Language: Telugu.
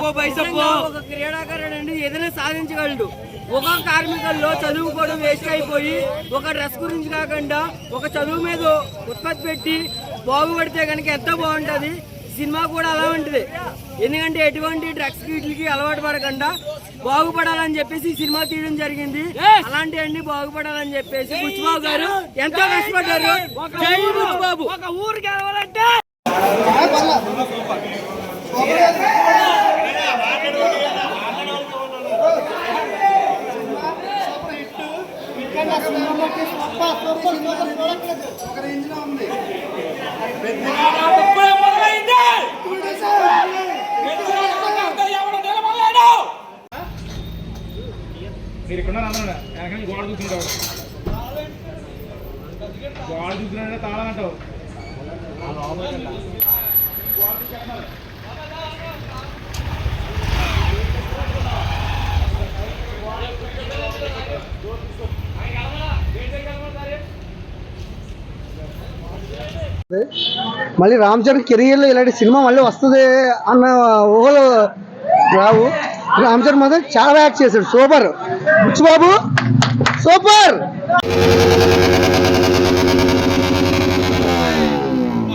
ఒక క్రీడాకారుడు అండి ఏదైనా సాధించగలడు. ఒక కార్మికుల్లో చదువుకోవడం వేస్ట్ అయిపోయి ఒక డ్రెస్ గురించి కాకుండా ఒక చదువు మీద ఉత్పత్తి పెట్టి బాగుపడితే కనుక ఎంత బాగుంటుంది. సినిమా కూడా అలా ఉంటుంది. ఎందుకంటే ఎటువంటి డ్రగ్స్ వీటికి అలవాటు పడకుండా బాగుపడాలని చెప్పేసి సినిమా తీయడం జరిగింది. అలాంటి అన్ని బాగుపడాలని చెప్పేసి బుచ్చిబాబు గారు ఎంతో కష్టపడ్డారు. జై బుచ్చిబాబు. ఒక ఊరికి వెళ్ళాలంటే మీరు ఇక్కడ అన్నా గోడ చూసుకుంటావు, గోడ చూసుకున్నా తాళంటావు. మళ్ళీ రామ్ చరణ్ కెరియర్లో ఇలాంటి సినిమా మళ్ళీ వస్తుంది అన్న ఊహలు రావు. రామ్ చరణ్ మాత్రం చాలా యాక్ట్ చేశాడు. Super Buchibabu, super.